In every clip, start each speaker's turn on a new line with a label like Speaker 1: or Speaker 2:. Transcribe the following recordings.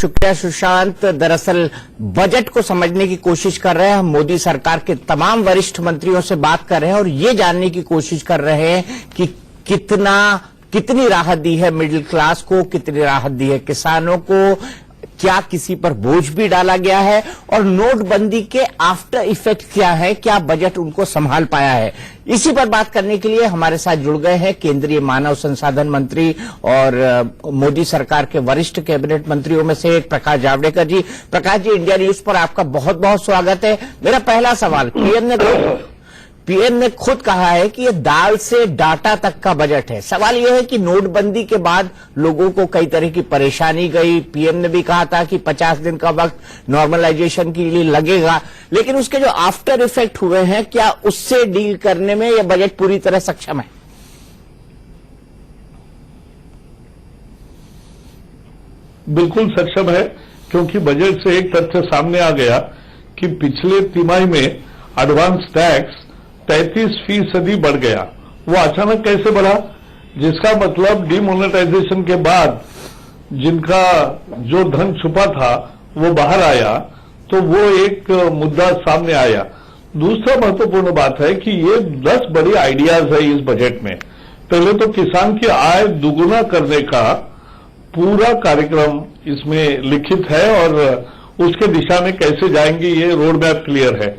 Speaker 1: शुक्रिया सुशांत। दरअसल बजट को समझने की कोशिश कर रहे हैं हम, मोदी सरकार के तमाम वरिष्ठ मंत्रियों से बात कर रहे हैं और ये जानने की कोशिश कर रहे हैं कि कितनी राहत दी है मिडिल क्लास को, कितनी राहत दी है किसानों को, क्या किसी पर बोझ भी डाला गया है और नोटबंदी के आफ्टर इफेक्ट क्या है, क्या बजट उनको संभाल पाया है। इसी पर बात करने के लिए हमारे साथ जुड़ गए हैं केंद्रीय मानव संसाधन मंत्री और मोदी सरकार के वरिष्ठ कैबिनेट मंत्रियों में से एक प्रकाश जावड़ेकर जी। प्रकाश जी, इंडिया न्यूज पर आपका बहुत बहुत स्वागत है। मेरा पहला सवाल, पीएम ने खुद कहा है कि ये दाल से डाटा तक का बजट है। सवाल यह है कि नोटबंदी के बाद लोगों को कई तरह की परेशानी गई। पीएम ने भी कहा था कि 50 दिन का वक्त नॉर्मलाइजेशन के लिए लगेगा, लेकिन उसके जो आफ्टर इफेक्ट हुए हैं, क्या उससे डील करने में यह बजट पूरी तरह सक्षम है?
Speaker 2: बिल्कुल सक्षम है, क्योंकि बजट से एक तथ्य सामने आ गया कि पिछले तिमाही में एडवांस टैक्स 33% बढ़ गया। वो अचानक कैसे बढ़ा, जिसका मतलब डिमोनेटाइजेशन के बाद जिनका जो धन छुपा था वो बाहर आया, तो वो एक मुद्दा सामने आया। दूसरा महत्वपूर्ण बात है कि ये 10 बड़ी आइडियाज है इस बजट में। पहले तो किसान की आय दुगुना करने का पूरा कार्यक्रम इसमें लिखित है और उसके दिशा में कैसे जाएंगे ये रोड मैप क्लियर है।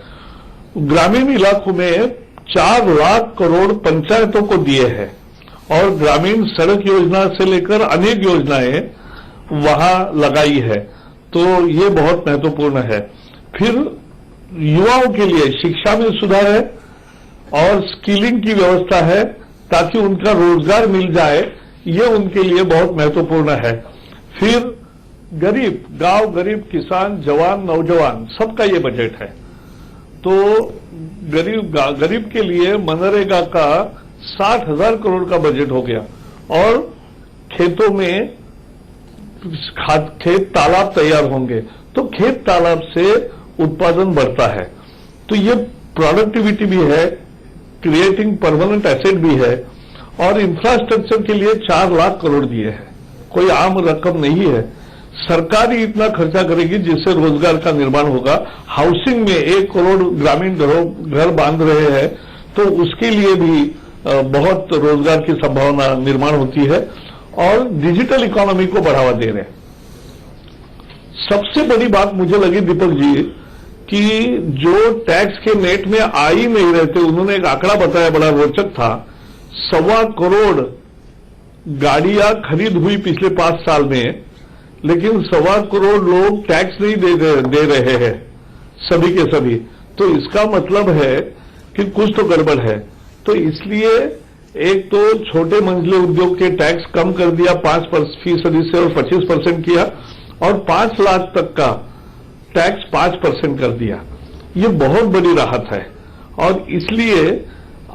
Speaker 2: ग्रामीण इलाकों में 4 लाख करोड़ पंचायतों को दिए हैं और ग्रामीण सड़क योजना से लेकर अनेक योजनाएं वहां लगाई है, तो ये बहुत महत्वपूर्ण है। फिर युवाओं के लिए शिक्षा में सुधार है और स्किलिंग की व्यवस्था है ताकि उनका रोजगार मिल जाए, ये उनके लिए बहुत महत्वपूर्ण है। फिर गरीब, गांव गरीब, किसान, जवान, नौजवान, सबका ये बजट है। तो गरीब के लिए मनरेगा का 60,000 करोड़ का बजट हो गया और खेतों में खेत तालाब तैयार होंगे, तो खेत तालाब से उत्पादन बढ़ता है। तो ये प्रोडक्टिविटी भी है, क्रिएटिंग परमानेंट एसेट भी है और इंफ्रास्ट्रक्चर के लिए 4 लाख करोड़ दिए हैं। कोई आम रकम नहीं है। सरकार ही इतना खर्चा करेगी जिससे रोजगार का निर्माण होगा। हाउसिंग में 1 करोड़ ग्रामीण घर बांध रहे हैं, तो उसके लिए भी बहुत रोजगार की संभावना निर्माण होती है और डिजिटल इकोनॉमी को बढ़ावा दे रहे हैं। सबसे बड़ी बात मुझे लगी दीपक जी कि जो टैक्स के नेट में आ ही नहीं रहते, उन्होंने एक आंकड़ा बताया, बड़ा रोचक था। 1.25 करोड़ गाड़ियां खरीद हुई पिछले 5 साल में, लेकिन 1.25 करोड़ लोग टैक्स नहीं दे रहे हैं, सभी के सभी। तो इसका मतलब है कि कुछ तो गड़बड़ है। तो इसलिए एक तो छोटे मंझले उद्योग के टैक्स कम कर दिया 5% से और 25% किया और 5 लाख तक का टैक्स 5% कर दिया। ये बहुत बड़ी राहत है और इसलिए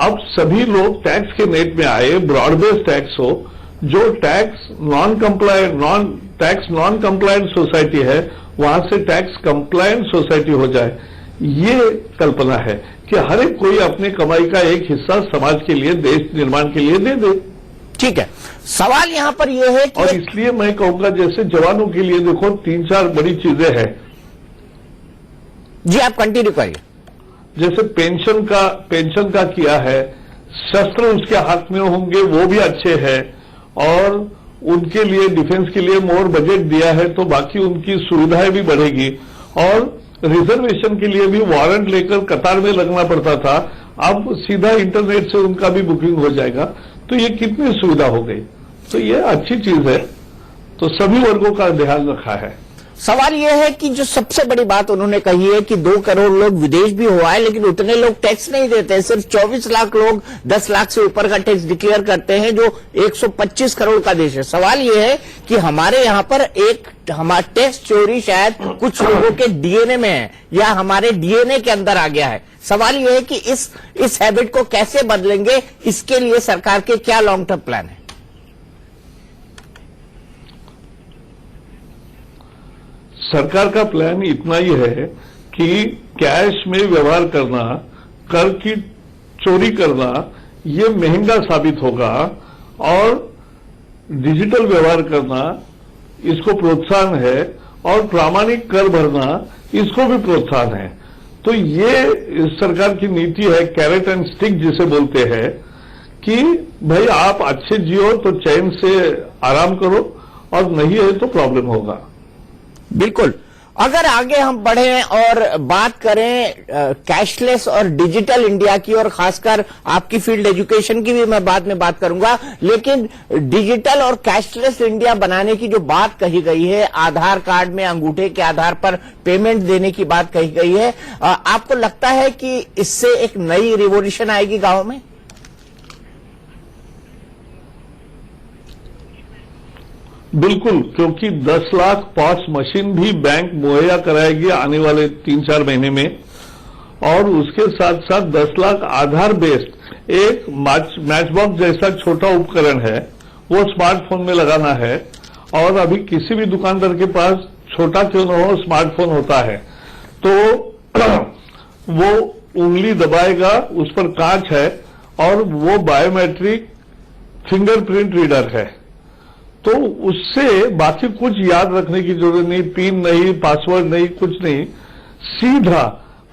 Speaker 2: अब सभी लोग टैक्स के नेट में आए, ब्रॉड बेस्ड टैक्स हो। जो टैक्स नॉन कंप्लायंट सोसाइटी है वहां से टैक्स कंप्लायंट सोसाइटी हो जाए, ये कल्पना है कि हर एक कोई अपने कमाई का एक हिस्सा समाज के लिए, देश निर्माण के लिए दे दे।
Speaker 1: ठीक है, सवाल यहां पर यह है कि
Speaker 2: और इसलिए मैं कहूंगा जैसे जवानों के लिए देखो 3-4 बड़ी चीजें हैं।
Speaker 1: जी आप कंटिन्यू करिए।
Speaker 2: जैसे पेंशन का किया है, शस्त्र उसके हाथ में होंगे वो भी अच्छे हैं और उनके लिए डिफेंस के लिए मोर बजट दिया है, तो बाकी उनकी सुविधाएं भी बढ़ेगी। और रिजर्वेशन के लिए भी वारंट लेकर कतार में लगना पड़ता था, अब सीधा इंटरनेट से उनका भी बुकिंग हो जाएगा। तो ये कितनी सुविधा हो गई, तो ये अच्छी चीज है। तो सभी वर्गों का ध्यान रखा है।
Speaker 1: सवाल यह है कि जो सबसे बड़ी बात उन्होंने कही है कि 2 करोड़ लोग विदेश भी हो आए, लेकिन उतने लोग टैक्स नहीं देते हैं। सिर्फ 24 लाख लोग 10 लाख से ऊपर का टैक्स डिक्लेयर करते हैं, जो 125 करोड़ का देश है। सवाल यह है कि हमारे यहां पर हमारा टैक्स चोरी शायद कुछ लोगों के डीएनए में है या हमारे डीएनए के अंदर आ गया है। सवाल यह है कि इस हैबिट को कैसे बदलेंगे, इसके लिए सरकार के क्या लॉन्ग टर्म प्लान है?
Speaker 2: सरकार का प्लान इतना ही है कि कैश में व्यवहार करना, कर की चोरी करना, ये महंगा साबित होगा और डिजिटल व्यवहार करना इसको प्रोत्साहन है और प्रामाणिक कर भरना, इसको भी प्रोत्साहन है। तो ये इस सरकार की नीति है, कैरेट एंड स्टिक जिसे बोलते हैं, कि भाई आप अच्छे जियो तो चैन से आराम करो, और नहीं है तो प्रॉब्लम होगा।
Speaker 1: बिल्कुल। अगर आगे हम बढ़ें और बात करें कैशलेस और डिजिटल इंडिया की, और खासकर आपकी फील्ड एजुकेशन की भी मैं बाद में बात करूंगा, लेकिन डिजिटल और कैशलेस इंडिया बनाने की जो बात कही गई है, आधार कार्ड में अंगूठे के आधार पर पेमेंट देने की बात कही गई है, आपको लगता है कि इससे एक नई रिवॉल्यूशन आएगी गांव में?
Speaker 2: बिल्कुल, क्योंकि 10 लाख पॉस मशीन भी बैंक मुहैया कराएगी आने वाले 3-4 महीने में, और उसके साथ साथ 10 लाख आधार बेस्ड एक मैच बॉक्स जैसा छोटा उपकरण है, वो स्मार्टफोन में लगाना है। और अभी किसी भी दुकानदार के पास छोटा क्यों न हो स्मार्टफोन होता है, तो वो उंगली दबाएगा, उस पर कांच है और वो बायोमेट्रिक फिंगरप्रिंट रीडर है, तो उससे बाकी कुछ याद रखने की जरूरत नहीं, पिन नहीं, पासवर्ड नहीं, कुछ नहीं, सीधा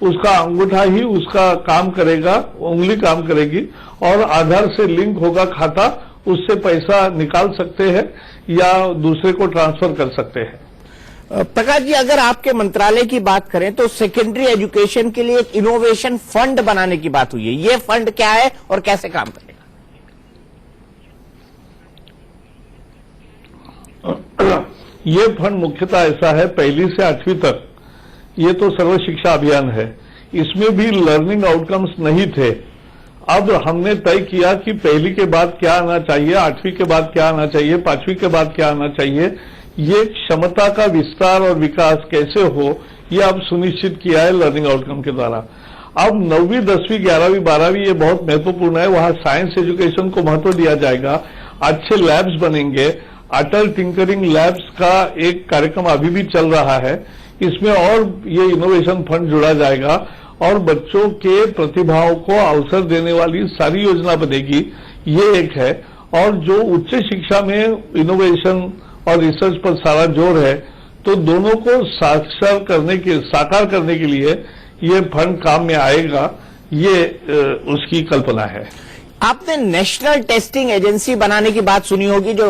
Speaker 2: उसका अंगूठा ही उसका काम करेगा, उंगली काम करेगी, और आधार से लिंक होगा खाता, उससे पैसा निकाल सकते हैं या दूसरे को ट्रांसफर कर सकते हैं।
Speaker 1: प्रकाश जी, अगर आपके मंत्रालय की बात करें तो सेकेंडरी एजुकेशन के लिए एक इनोवेशन फंड बनाने की बात हुई है। ये फंड क्या है और कैसे काम करेगा?
Speaker 2: ये फंड मुख्यतः ऐसा है, 1 से 8वीं तक ये तो सर्व शिक्षा अभियान है, इसमें भी लर्निंग आउटकम्स नहीं थे। अब हमने तय किया कि 1ली के बाद क्या आना चाहिए, 8वीं के बाद क्या आना चाहिए, 5वीं के बाद क्या आना चाहिए, ये क्षमता का विस्तार और विकास कैसे हो, ये अब सुनिश्चित किया है लर्निंग आउटकम के द्वारा। अब 9वीं, 10वीं, 11वीं, 12वीं ये बहुत महत्वपूर्ण है, वहां साइंस एजुकेशन को महत्व दिया जाएगा, अच्छे लैब्स बनेंगे। अटल टिंकरिंग लैब्स का एक कार्यक्रम अभी भी चल रहा है, इसमें और ये इनोवेशन फंड जुड़ा जाएगा और बच्चों के प्रतिभाओं को अवसर देने वाली सारी योजना बनेगी, ये एक है। और जो उच्च शिक्षा में इनोवेशन और रिसर्च पर सारा जोर है, तो दोनों को साकार करने के लिए ये फंड काम में आएगा, ये उसकी कल्पना है।
Speaker 1: आपने नेशनल टेस्टिंग एजेंसी बनाने की बात सुनी होगी, जो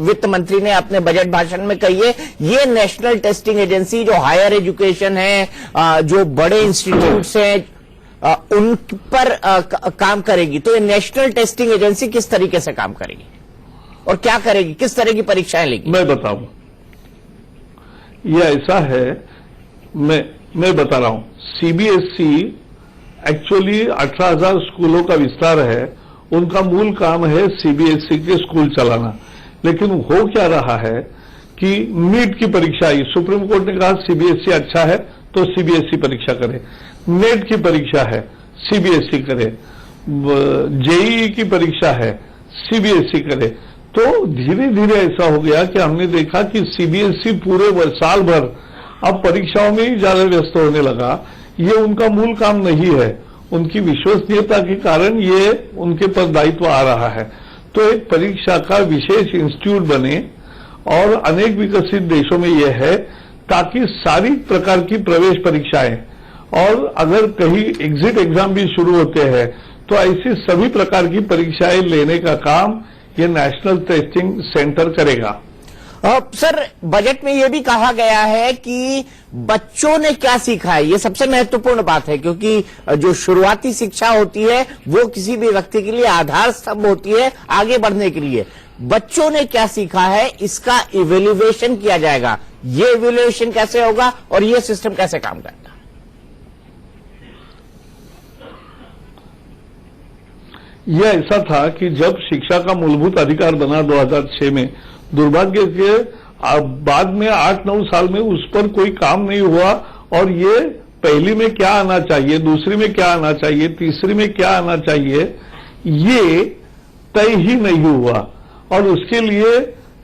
Speaker 1: वित्त मंत्री ने अपने बजट भाषण में कही है। ये नेशनल टेस्टिंग एजेंसी जो हायर एजुकेशन है, जो बड़े इंस्टीट्यूट्स हैं, उन पर काम करेगी। तो ये नेशनल टेस्टिंग एजेंसी किस तरीके से काम करेगी और क्या करेगी, किस तरह की परीक्षाएं लेगी?
Speaker 2: मैं बताऊं, ये ऐसा है, मैं बता रहा हूं। सीबीएसई एक्चुअली 18,000 स्कूलों का विस्तार है, उनका मूल काम है सीबीएसई के स्कूल चलाना। लेकिन हो क्या रहा है कि नीट की परीक्षा आई, सुप्रीम कोर्ट ने कहा सीबीएसई अच्छा है तो सीबीएसई परीक्षा करे, नेट की परीक्षा है सीबीएसई करे, जेईई की परीक्षा है सीबीएसई करे। तो धीरे धीरे ऐसा हो गया कि हमने देखा कि सीबीएसई पूरे साल भर अब परीक्षाओं में ही ज्यादा व्यस्त होने लगा। ये उनका मूल काम नहीं है, उनकी विश्वसनीयता के कारण ये उनके पर दायित्व आ रहा है। तो एक परीक्षा का विशेष इंस्टीट्यूट बने, और अनेक विकसित देशों में यह है, ताकि सारी प्रकार की प्रवेश परीक्षाएं, और अगर कहीं एग्जिट एग्जाम भी शुरू होते हैं तो ऐसी सभी प्रकार की परीक्षाएं लेने का काम ये नेशनल टेस्टिंग सेंटर करेगा।
Speaker 1: सर, बजट में यह भी कहा गया है कि बच्चों ने क्या सीखा है, ये सबसे महत्वपूर्ण बात है, क्योंकि जो शुरुआती शिक्षा होती है वो किसी भी व्यक्ति के लिए आधार स्तंभ होती है आगे बढ़ने के लिए। बच्चों ने क्या सीखा है, इसका इवेल्युएशन किया जाएगा। ये इवेल्युएशन कैसे होगा और ये सिस्टम कैसे काम करेगा?
Speaker 2: यह ऐसा था कि जब शिक्षा का मूलभूत अधिकार बना 2006 में, दुर्भाग्य के बाद में 8-9 साल में उस पर कोई काम नहीं हुआ, और ये पहली में क्या आना चाहिए, दूसरी में क्या आना चाहिए, तीसरी में क्या आना चाहिए, ये तय ही नहीं हुआ, और उसके लिए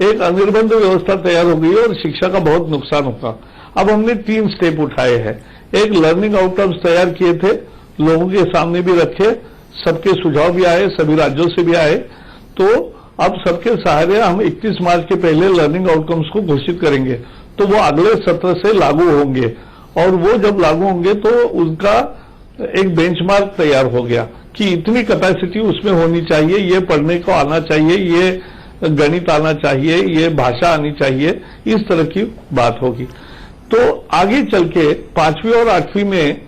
Speaker 2: एक अनिर्बंध व्यवस्था तैयार हो गई और शिक्षा का बहुत नुकसान होगा। अब हमने 3 स्टेप उठाए हैं। एक, लर्निंग आउटकम्स तैयार किए थे, लोगों के सामने भी रखे, सबके सुझाव भी आए, सभी राज्यों से भी आए। तो अब सबके सहारे हम 31 मार्च के पहले लर्निंग आउटकम्स को घोषित करेंगे। तो वो अगले सत्र से लागू होंगे, और वो जब लागू होंगे तो उनका एक बेंचमार्क तैयार हो गया कि इतनी कैपेसिटी उसमें होनी चाहिए, ये पढ़ने को आना चाहिए, ये गणित आना चाहिए, ये भाषा आनी चाहिए, इस तरह की बात होगी। तो आगे चल के 5वीं और 8वीं में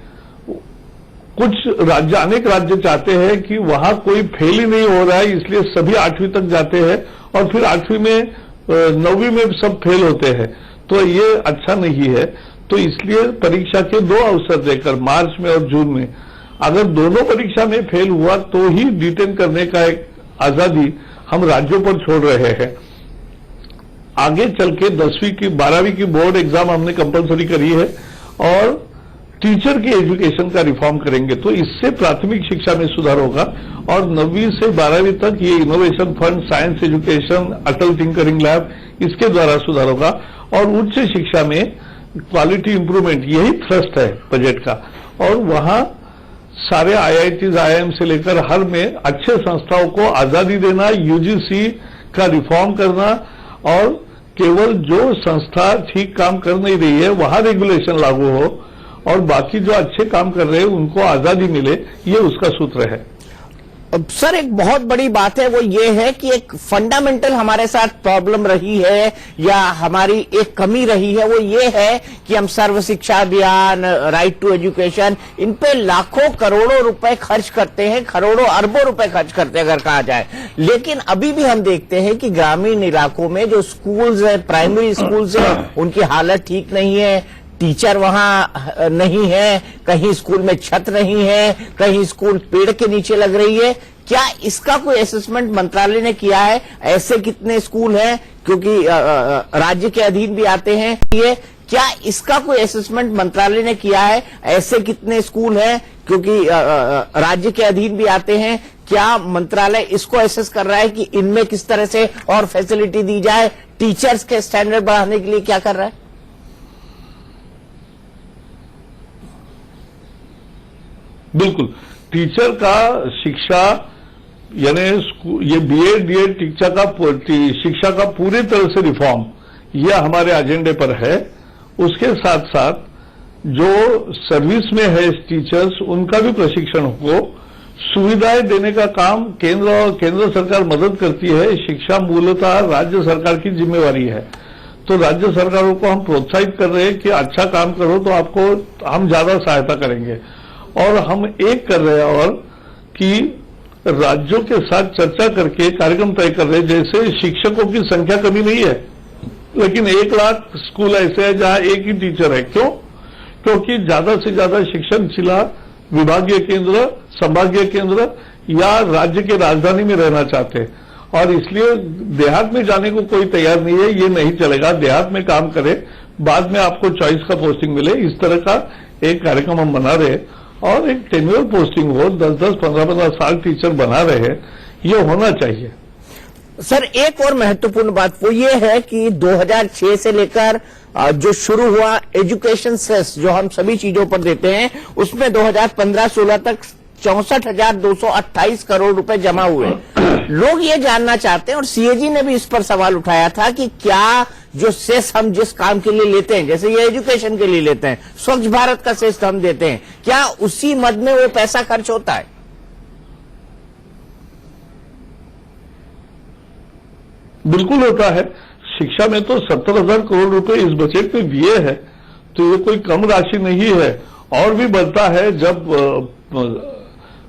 Speaker 2: कुछ राज्य, अनेक राज्य चाहते हैं कि वहां कोई फेल ही नहीं हो रहा है, इसलिए सभी 8वीं तक जाते हैं, और फिर 8वीं में 9वीं में सब फेल होते हैं, तो ये अच्छा नहीं है। तो इसलिए परीक्षा के 2 अवसर देकर, मार्च में और जून में, अगर दोनों परीक्षा में फेल हुआ तो ही डिटेन करने का एक आजादी हम राज्यों पर छोड़ रहे हैं। आगे चल के 10वीं की 12वीं की बोर्ड एग्जाम हमने कंपलसरी करी है, और टीचर की एजुकेशन का रिफॉर्म करेंगे, तो इससे प्राथमिक शिक्षा में सुधार होगा, और 9वीं से 12वीं तक ये इनोवेशन फंड, साइंस एजुकेशन, अटल टिंकरिंग लैब, इसके द्वारा सुधार होगा, और उच्च शिक्षा में क्वालिटी इंप्रूवमेंट, यही थ्रस्ट है बजट का। और वहां सारे IITs, IIM से लेकर हर में अच्छे संस्थाओं को आजादी देना, UGC का रिफॉर्म करना, और केवल जो संस्था ठीक काम कर नहीं रही है वहां रेगुलेशन लागू हो, और बाकी जो अच्छे काम कर रहे हैं उनको आजादी मिले, ये उसका सूत्र है।
Speaker 1: सर, एक बहुत बड़ी बात है, वो ये है कि एक फंडामेंटल हमारे साथ प्रॉब्लम रही है या हमारी एक कमी रही है, वो ये है कि हम सर्व शिक्षा अभियान, राइट टू एजुकेशन, इन पे लाखों करोड़ों रुपए खर्च करते हैं, करोड़ों अरबों रुपए खर्च करते हैं अगर कहा जाए। लेकिन अभी भी हम देखते हैं कि ग्रामीण इलाकों में जो स्कूल्स है, प्राइमरी स्कूल्स है, उनकी हालत ठीक नहीं है, टीचर वहां नहीं है, कहीं स्कूल में छत नहीं है, कहीं स्कूल पेड़ के नीचे लग रही है। क्या इसका कोई असेसमेंट मंत्रालय ने किया है? ऐसे कितने स्कूल हैं, क्योंकि राज्य के अधीन भी आते हैं ये, क्या इसका कोई असेसमेंट मंत्रालय ने किया है? ऐसे कितने स्कूल हैं, क्योंकि राज्य के अधीन भी आते हैं, क्या मंत्रालय इसको असेस कर रहा है कि इनमें किस तरह से और फैसिलिटी दी जाए? टीचर्स के स्टैंडर्ड बढ़ाने के लिए क्या कर रहा है?
Speaker 2: बिल्कुल, टीचर का शिक्षा, यानी ये BEd DEd शिक्षा का पूरी तरह से रिफॉर्म, यह हमारे एजेंडे पर है। उसके साथ साथ जो सर्विस में है टीचर्स, उनका भी प्रशिक्षण हो, सुविधाएं देने का काम केंद्र सरकार मदद करती है। शिक्षा मूलतः राज्य सरकार की जिम्मेवारी है, तो राज्य सरकारों को हम प्रोत्साहित कर रहे हैं कि अच्छा काम करो तो आपको हम ज्यादा सहायता करेंगे। और हम एक कर रहे हैं और कि राज्यों के साथ चर्चा करके कार्यक्रम तय कर रहे हैं। जैसे शिक्षकों की संख्या कमी नहीं है, लेकिन 1 लाख स्कूल ऐसे हैं जहां एक ही टीचर है। क्यों? क्योंकि ज्यादा से ज्यादा शिक्षक जिला, विभागीय केंद्र, संभागीय केंद्र या राज्य के राजधानी में रहना चाहते हैं, और इसलिए देहात में जाने को कोई तैयार नहीं है। ये नहीं चलेगा, देहात में काम करे, बाद में आपको चॉइस का पोस्टिंग मिले, इस तरह का एक कार्यक्रम हम बना रहे हैं। और एक टेन्योर पोस्टिंग हो, 10-10, 15-15 साल टीचर बना रहे हैं, ये होना चाहिए।
Speaker 1: सर, एक और महत्वपूर्ण बात वो ये है कि 2006 से लेकर जो शुरू हुआ एजुकेशन सेस, जो हम सभी चीजों पर देते हैं, उसमें 2015-16 तक 64,228 करोड़ रुपए जमा हुए। लोग ये जानना चाहते हैं, और CAG ने भी इस पर सवाल उठाया था कि क्या जो सेस हम जिस काम के लिए लेते हैं, जैसे ये एजुकेशन के लिए लेते हैं, स्वच्छ भारत का सेस हम देते हैं, क्या उसी मद में वो पैसा खर्च होता है?
Speaker 2: बिल्कुल होता है। शिक्षा में तो 70,000 करोड़ रुपए इस बजट में दिए हैं, तो ये कोई कम राशि नहीं है, और भी बढ़ता है। जब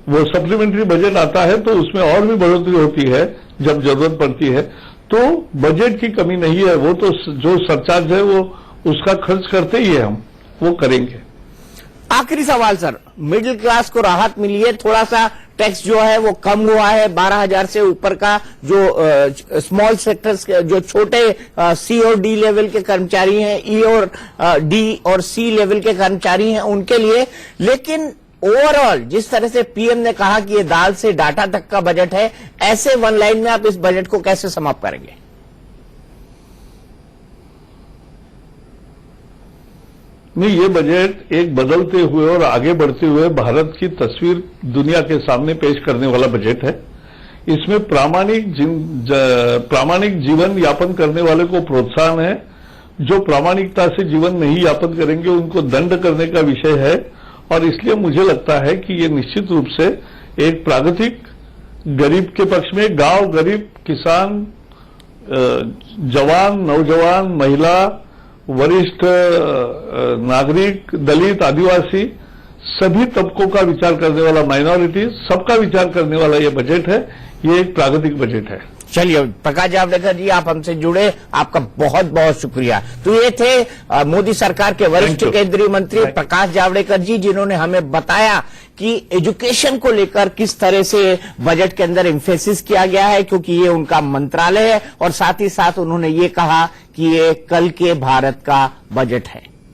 Speaker 2: वो सप्लीमेंट्री बजट आता है तो उसमें और भी बढ़ोतरी होती है जब जरूरत पड़ती है। तो बजट की कमी नहीं है, वो तो जो सरचार्ज है वो उसका खर्च करते ही है, हम वो करेंगे।
Speaker 1: आखिरी सवाल सर, मिडिल क्लास को राहत मिली है, थोड़ा सा टैक्स जो है वो कम हुआ है, 12,000 से ऊपर का जो स्मॉल सेक्टर्स जो छोटे C और D लेवल के कर्मचारी हैं, E और D और C लेवल के कर्मचारी हैं उनके लिए। लेकिन ओवरऑल जिस तरह से PM ने कहा कि ये दाल से डाटा तक का बजट है, ऐसे वन लाइन में आप इस बजट को कैसे समाप्त करेंगे?
Speaker 2: नहीं, ये बजट एक बदलते हुए और आगे बढ़ते हुए भारत की तस्वीर दुनिया के सामने पेश करने वाला बजट है। इसमें प्रामाणिक जीवन यापन करने वाले को प्रोत्साहन है। जो प्रामाणिकता से जीवन नहीं यापन करेंगे उनको दंड करने का विषय है। और इसलिए मुझे लगता है कि ये निश्चित रूप से एक प्रागतिक गरीब के पक्ष में, गांव, गरीब, किसान, जवान, नौजवान, महिला, वरिष्ठ नागरिक, दलित, आदिवासी, सभी तबकों का विचार करने वाला, माइनॉरिटी, सबका विचार करने वाला ये बजट है। ये एक प्रागतिक बजट है।
Speaker 1: चलिए, प्रकाश जावड़ेकर जी, आप हमसे जुड़े, आपका बहुत बहुत शुक्रिया। तो ये थे मोदी सरकार के वरिष्ठ केंद्रीय मंत्री प्रकाश जावड़ेकर जी, जिन्होंने हमें बताया कि एजुकेशन को लेकर किस तरह से बजट के अंदर एम्फेसिस किया गया है, क्योंकि ये उनका मंत्रालय है, और साथ ही साथ उन्होंने ये कहा कि ये कल के भारत का बजट है।